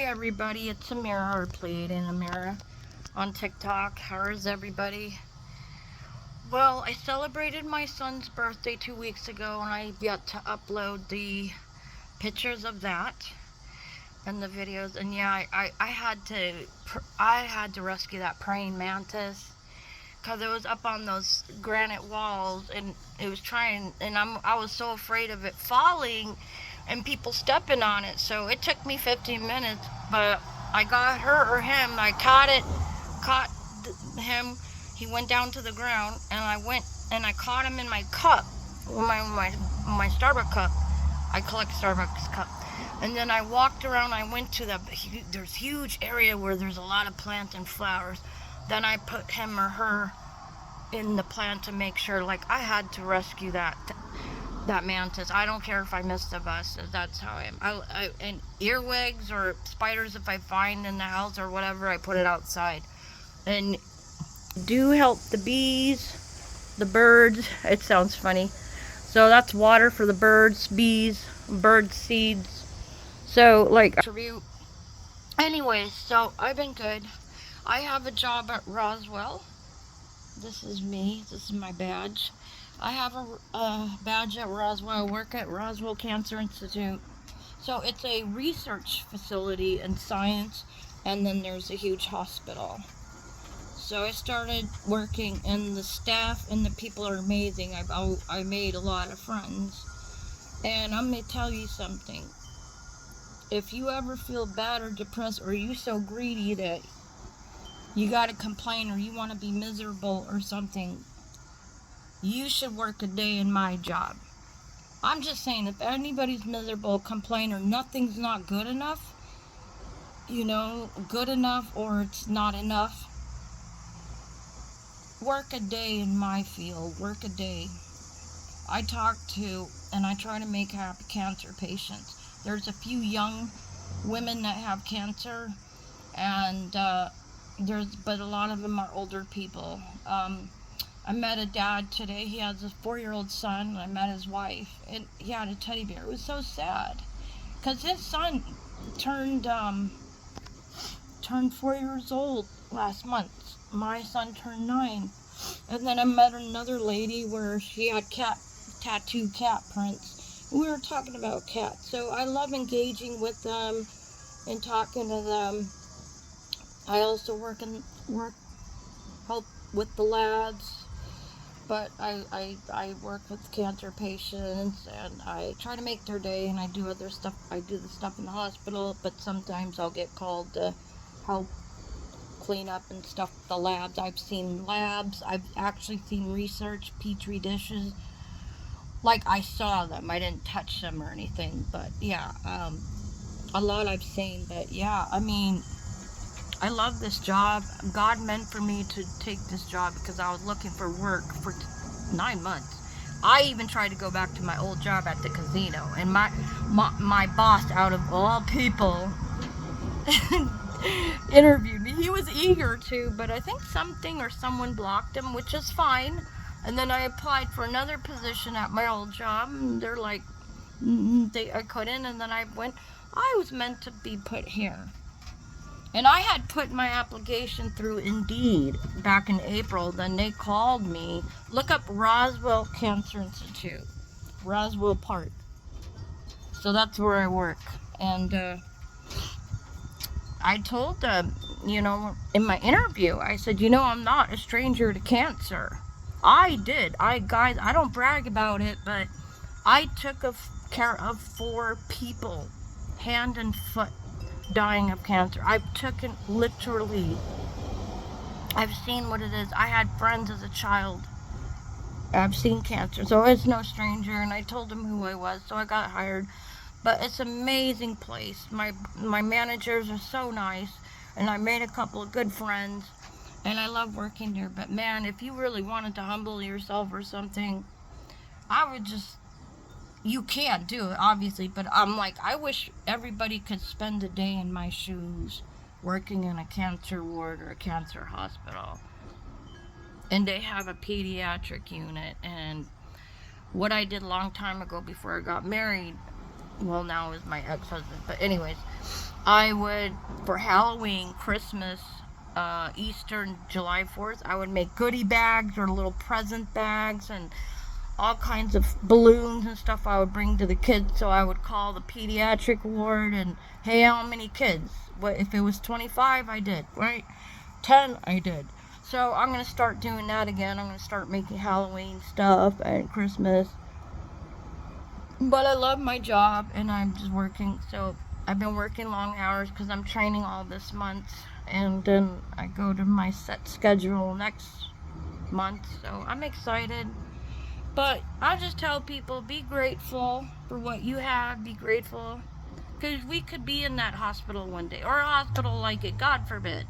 everybody, it's Amira, or Pleiadian Amira on TikTok. How is everybody? Well, I celebrated my son's birthday 2 weeks ago, and I've yet to upload the pictures of that and the videos. And yeah, I had to rescue that praying mantis because it was up on those granite walls, and it was trying, and I was so afraid of it falling and people stepping on it. So it took me 15 minutes, but I got her or him. I caught him. He went down to the ground, and I went and I caught him in my cup, my Starbucks cup. I collect Starbucks cup. And then I walked around. I went to there's huge area where there's a lot of plants and flowers. Then I put him or her in the plant to make sure, like, I had to rescue that mantis. I don't care if I missed a bus. That's how I am. And earwigs or spiders, if I find in the house or whatever, I put it outside. And do help the bees, the birds. It sounds funny. So that's water for the birds, bees, bird seeds. So, like, anyways, so I've been good. I have a job at Roswell. This is me. This is my badge. I have a badge at Roswell. I work at Roswell Cancer Institute. So it's a research facility in science, and then there's a huge hospital. So I started working, and the staff and the people are amazing. I made a lot of friends. And I'm going to tell you something. If you ever feel bad or depressed, or you so greedy that you got to complain, or you want to be miserable or something, you should work a day in my job. I'm just saying, if anybody's miserable, complain, or nothing's not good enough, good enough, or it's not enough, work a day in my field. Work a day. I talk to, and I try to make happy cancer patients. There's a few young women that have cancer, and but a lot of them are older people. I met a dad today. He has a 4-year-old son, and I met his wife, and he had a teddy bear. It was so sad, because his son turned 4 years old last month. My son turned 9. And then I met another lady where she had tattooed cat prints. We were talking about cats. So I love engaging with them and talking to them. I also help with the labs, but I work with cancer patients, and I try to make their day, and I do other stuff. I do the stuff in the hospital, but sometimes I'll get called to help clean up and stuff the labs. I've seen labs. I've actually seen research, petri dishes. Like, I saw them. I didn't touch them or anything, but yeah, a lot I've seen. But yeah, I mean, I love this job. God meant for me to take this job because I was looking for work for 9 months. I even tried to go back to my old job at the casino, and my boss, out of all people, interviewed me. He was eager to, but I think something or someone blocked him, which is fine. And then I applied for another position at my old job, and they're like, I couldn't, and then I was meant to be put here. And I had put my application through Indeed back in April. Then they called me. Look up Roswell Cancer Institute, Roswell Park. So that's where I work. And I told them, in my interview, I said, I'm not a stranger to cancer. I don't brag about it, but I took care of 4 people, hand and foot, dying of cancer. I've taken, literally, I've seen what it is. I had friends as a child. I've seen cancer, so it's no stranger, and I told them who I was, so I got hired. But it's an amazing place. My managers are so nice, and I made a couple of good friends, and I love working there. But man, if you really wanted to humble yourself or something, you can't do it, obviously, but I'm like, I wish everybody could spend a day in my shoes working in a cancer ward or a cancer hospital. And they have a pediatric unit, and what I did a long time ago before I got married, well, now is my ex-husband, but anyways, I would, for Halloween, Christmas, Easter, and July 4th, I would make goodie bags or little present bags and all kinds of balloons and stuff I would bring to the kids. So I would call the pediatric ward and, hey, how many kids? What if it was 25? I did, right? 10? I did. So I'm going to start doing that again. I'm going to start making Halloween stuff and Christmas. But I love my job and I'm just working. So I've been working long hours because I'm training all this month. And then I go to my set schedule next month. So I'm excited. But I just tell people, be grateful for what you have. Be grateful. Because we could be in that hospital one day. Or a hospital like it, God forbid.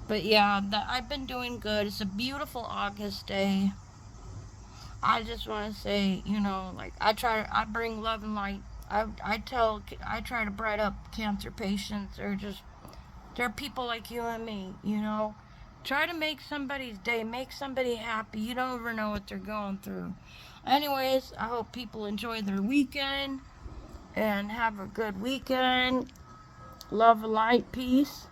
But yeah, I've been doing good. It's a beautiful August day. I just want to say, like, I bring love and light. I try to bright up cancer patients, or just, they're people like you and me. Try to make somebody's day, make somebody happy. You don't ever know what they're going through. Anyways, I hope people enjoy their weekend and have a good weekend. Love, light, peace.